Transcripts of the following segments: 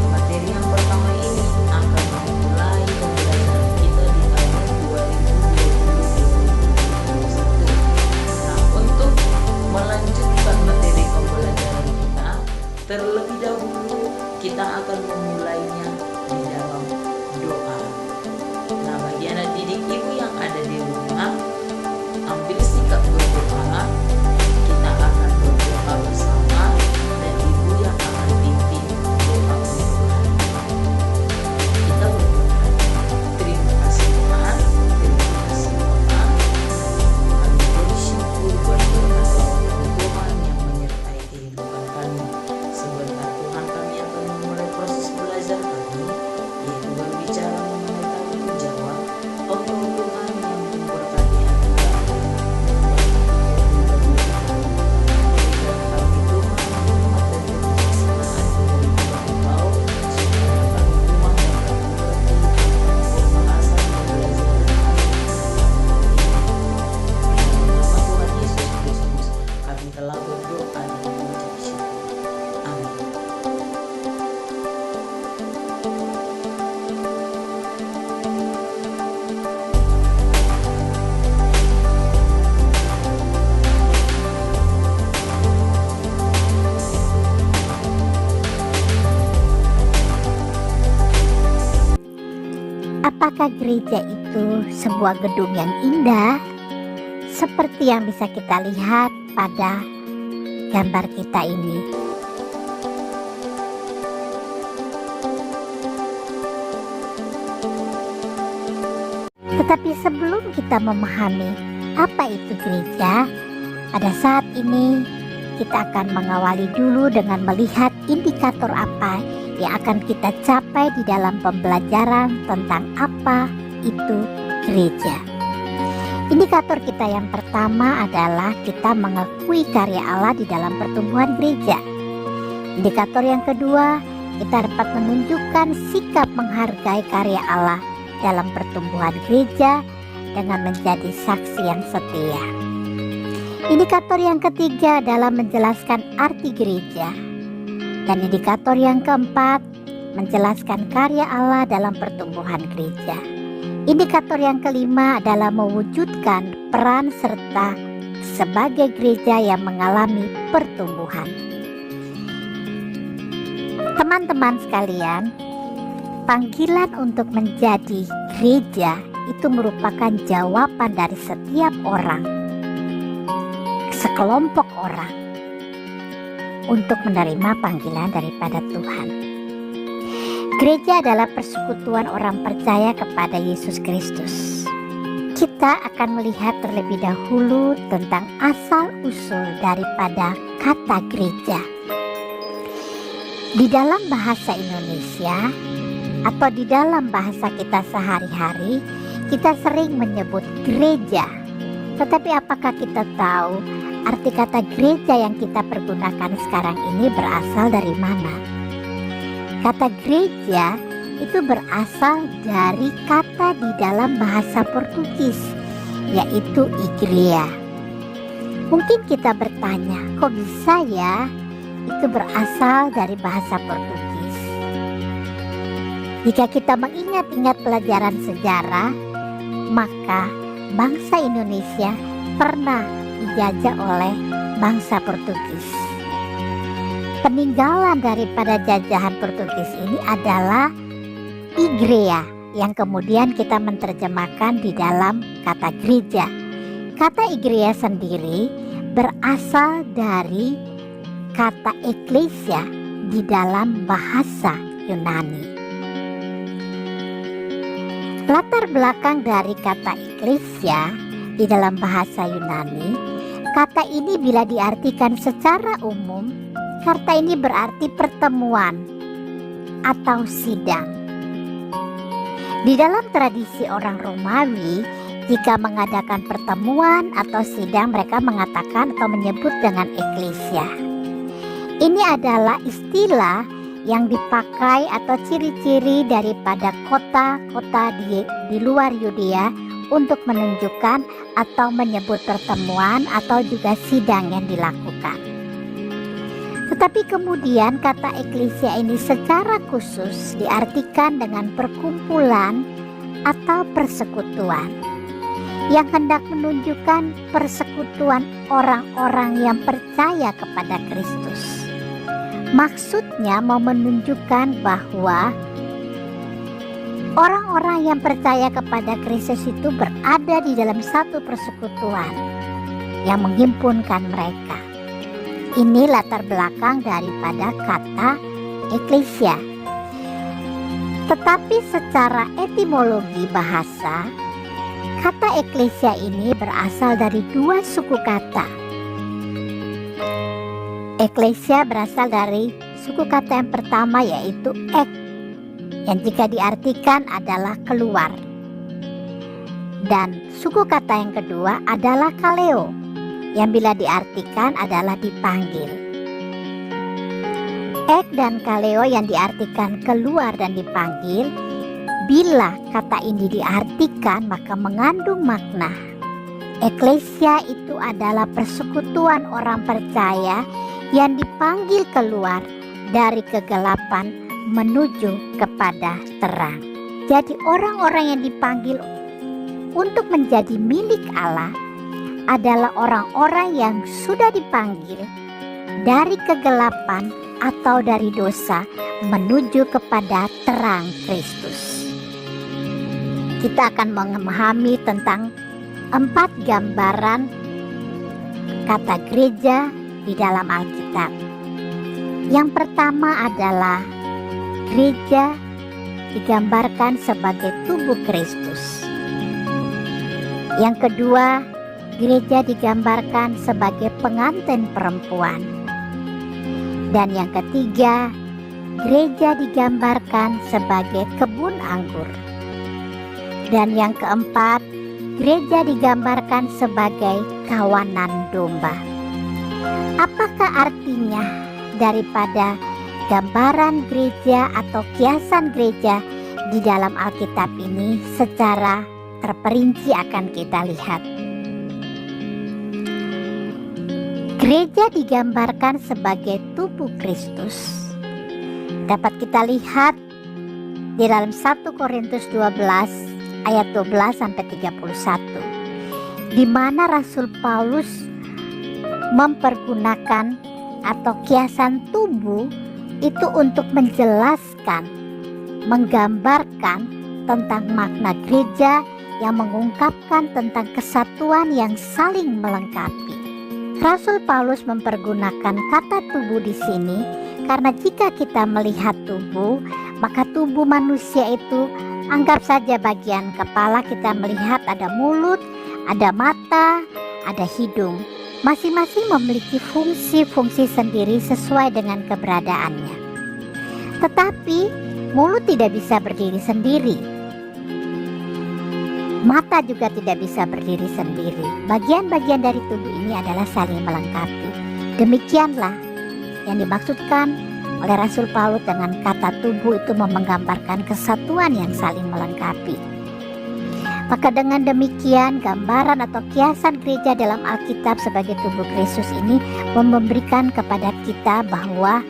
Materi yang pertama ini akan memulai pembelajaran kita di tahun 2020-2021. Nah, untuk melanjutkan materi pembelajaran kita, terlebih dahulu kita akan memulainya di dalam doa. Nah, bagi anak didik ibu yang ada di rumah, ambil sikap berdoa. Kita akan berdoa bersama dan ibu yang akan pimpin doa untuk hari ini. Kita berdoa. Terima kasih Tuhan, terima kasih Bapak. Kami bersyukur buat berkat Tuhan yang menyertai kehidupan kami. Sebentar Tuhan, kami akan memulai proses belajar kami, yaitu berbicara mengenai tanggung jawab. Engkau Tuhan yang memberkati hati kami, memberkati berikan kami Tuhan hikmat dan kebijaksanaan dari Tuhan Engkau, supaya kami Tuhan dapat mengerti pembahasan pembelajaran kami ini. Dalam nama Tuhan Yesus Kristus, kami telah berdoa dan mengucap syukur. Amin. Apakah gereja itu sebuah gedung yang indah? Seperti yang bisa kita lihat pada gambar kita ini. Tetapi sebelum kita memahami apa itu gereja, pada saat ini kita akan mengawali dulu dengan melihat indikator apa yang akan kita capai di dalam pembelajaran tentang apa itu gereja. Indikator kita yang pertama adalah kita mengakui karya Allah di dalam pertumbuhan gereja. Indikator yang kedua, kita dapat menunjukkan sikap menghargai karya Allah dalam pertumbuhan gereja dengan menjadi saksi yang setia. Indikator yang ketiga adalah menjelaskan arti gereja. Dan indikator yang keempat, menjelaskan karya Allah dalam pertumbuhan gereja. Indikator yang kelima adalah mewujudkan peran serta sebagai gereja yang mengalami pertumbuhan. Teman-teman sekalian, panggilan untuk menjadi gereja itu merupakan jawaban dari setiap orang, sekelompok orang, untuk menerima panggilan daripada Tuhan. Gereja adalah persekutuan orang percaya kepada Yesus Kristus. Kita akan melihat terlebih dahulu tentang asal-usul daripada kata gereja. Di dalam bahasa Indonesia atau di dalam bahasa kita sehari-hari, kita sering menyebut gereja. Tetapi apakah kita tahu arti kata gereja yang kita pergunakan sekarang ini berasal dari mana? Kata gereja itu berasal dari kata di dalam bahasa Portugis, yaitu igreja. Mungkin kita bertanya, kok bisa ya itu berasal dari bahasa Portugis? Jika kita mengingat-ingat pelajaran sejarah, maka bangsa Indonesia pernah dijajah oleh bangsa Portugis. Peninggalan daripada jajahan Portugis ini adalah igreja, yang kemudian kita menerjemahkan di dalam kata gereja, Kata igreja sendiri berasal dari kata eklesia di dalam bahasa Yunani. Latar belakang dari kata eklesia di dalam bahasa Yunani, kata ini bila diartikan secara umum, kata ini berarti pertemuan atau sidang. Di dalam tradisi orang Romawi, jika mengadakan pertemuan atau sidang, mereka mengatakan atau menyebut dengan eklesia. Ini adalah istilah yang dipakai atau ciri-ciri daripada kota-kota di luar Yudea untuk menunjukkan atau menyebut pertemuan atau juga sidang yang dilakukan. Tetapi kemudian kata eklesia ini secara khusus diartikan dengan perkumpulan atau persekutuan yang hendak menunjukkan persekutuan orang-orang yang percaya kepada Kristus. Maksudnya mau menunjukkan bahwa orang-orang yang percaya kepada Kristus itu berada di dalam satu persekutuan yang menghimpunkan mereka. Ini latar belakang daripada kata eklesia. Tetapi secara etimologi bahasa, kata eklesia ini berasal dari dua suku kata. Eklesia berasal dari suku kata yang pertama, yaitu ek, yang jika diartikan adalah keluar. Dan suku kata yang kedua adalah kaleo, yang bila diartikan adalah dipanggil. Ek dan kaleo yang diartikan keluar dan dipanggil, bila kata ini diartikan maka mengandung makna. Eklesia itu adalah persekutuan orang percaya yang dipanggil keluar dari kegelapan menuju kepada terang. Jadi orang-orang yang dipanggil untuk menjadi milik Allah adalah orang-orang yang sudah dipanggil dari kegelapan atau dari dosa menuju kepada terang Kristus. Kita akan memahami tentang 4 gambaran kata gereja di dalam Alkitab. Yang pertama adalah gereja digambarkan sebagai tubuh Kristus. Yang kedua, gereja digambarkan sebagai pengantin perempuan. Dan yang ketiga, gereja digambarkan sebagai kebun anggur. Dan yang keempat, gereja digambarkan sebagai kawanan domba. Apakah artinya daripada gambaran gereja atau kiasan gereja di dalam Alkitab ini? Secara terperinci akan kita lihat. Gereja digambarkan sebagai tubuh Kristus. Dapat kita lihat di dalam 1 Korintus 12 ayat 12 sampai 31, di mana Rasul Paulus mempergunakan atau kiasan tubuh itu untuk menjelaskan, menggambarkan tentang makna gereja yang mengungkapkan tentang kesatuan yang saling melengkapi. Rasul Paulus mempergunakan kata tubuh di sini karena jika kita melihat tubuh, maka tubuh manusia itu anggap saja bagian kepala, kita melihat ada mulut, ada mata, ada hidung. Masing-masing memiliki fungsi-fungsi sendiri sesuai dengan keberadaannya. Tetapi mulut tidak bisa berdiri sendiri. Mata juga tidak bisa berdiri sendiri. Bagian-bagian dari tubuh ini adalah saling melengkapi. Demikianlah yang dimaksudkan oleh Rasul Paulus dengan kata tubuh itu menggambarkan kesatuan yang saling melengkapi. Maka dengan demikian gambaran atau kiasan gereja dalam Alkitab sebagai tubuh Kristus ini memberikan kepada kita bahwa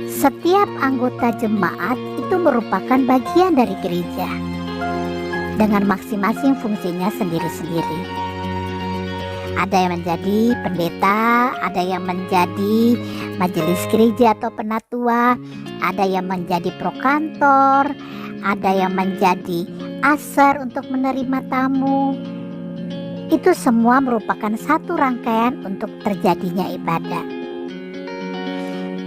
setiap anggota jemaat itu merupakan bagian dari gereja dengan masing-masing fungsinya sendiri-sendiri. Ada yang menjadi pendeta, ada yang menjadi majelis gereja atau penatua, ada yang menjadi prokantor, ada yang menjadi asar untuk menerima tamu. Itu semua merupakan satu rangkaian untuk terjadinya ibadah.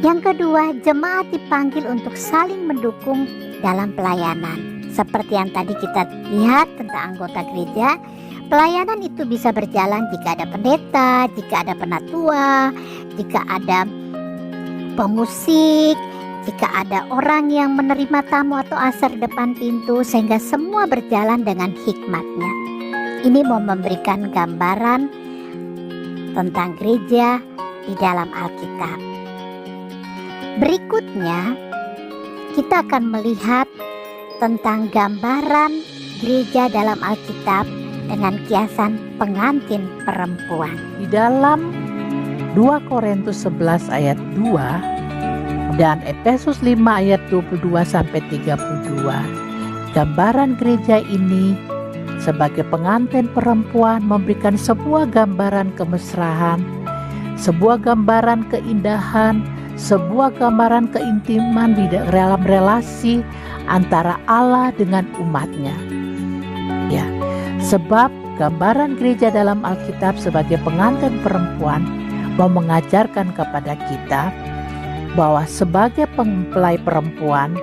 Yang kedua, jemaat dipanggil untuk saling mendukung dalam pelayanan. Seperti yang tadi kita lihat tentang anggota gereja, pelayanan itu bisa berjalan jika ada pendeta, jika ada penatua, jika ada pemusik, jika ada orang yang menerima tamu atau asar di depan pintu, sehingga semua berjalan dengan hikmatnya. Ini mau memberikan gambaran tentang gereja di dalam Alkitab. Berikutnya, kita akan melihat tentang gambaran gereja dalam Alkitab dengan kiasan pengantin perempuan. Di dalam 2 Korintus 11 ayat 2 dan Efesus 5 ayat 22 sampai 32, gambaran gereja ini sebagai pengantin perempuan memberikan sebuah gambaran kemesraan, sebuah gambaran keindahan, sebuah gambaran keintiman di dalam relasi antara Allah dengan umatnya. Ya, sebab gambaran gereja dalam Alkitab sebagai pengantin perempuan mau mengajarkan kepada kita bahwa sebagai mempelai perempuan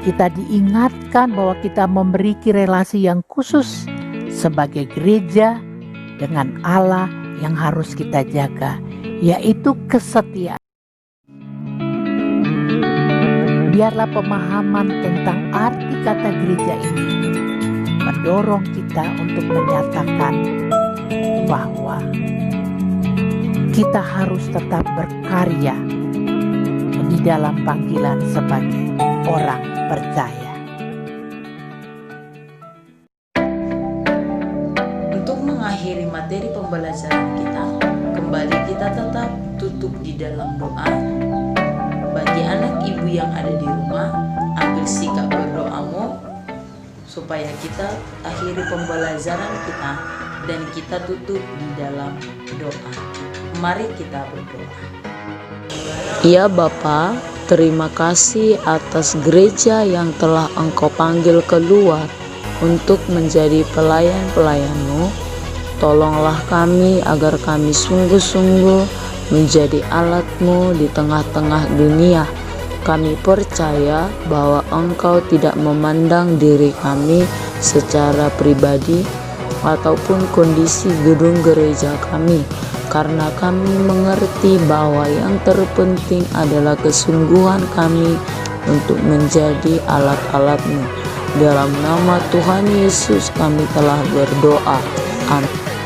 kita diingatkan bahwa kita memiliki relasi yang khusus sebagai gereja dengan Allah yang harus kita jaga, yaitu kesetiaan. Biarlah pemahaman tentang arti kata gereja ini mendorong kita untuk menyatakan bahwa kita harus tetap berkarya di dalam panggilan sebagai orang percaya. Untuk mengakhiri materi pembelajaran kita, kembali kita tetap tutup di dalam doa. Bagi anak ibu yang ada di rumah, ambil sikap berdoamu supaya kita akhiri pembelajaran kita dan kita tutup di dalam doa. Mari kita berdoa. Ya Bapa, terima kasih atas gereja yang telah Engkau panggil keluar untuk menjadi pelayan-pelayan-Mu. Tolonglah kami agar kami sungguh-sungguh menjadi alat-Mu di tengah-tengah dunia. Kami percaya bahwa Engkau tidak memandang diri kami secara pribadi ataupun kondisi gedung gereja kami, karena kami mengerti bahwa yang terpenting adalah kesungguhan kami untuk menjadi alat-alat-Mu. Dalam nama Tuhan Yesus kami telah berdoa. Amin.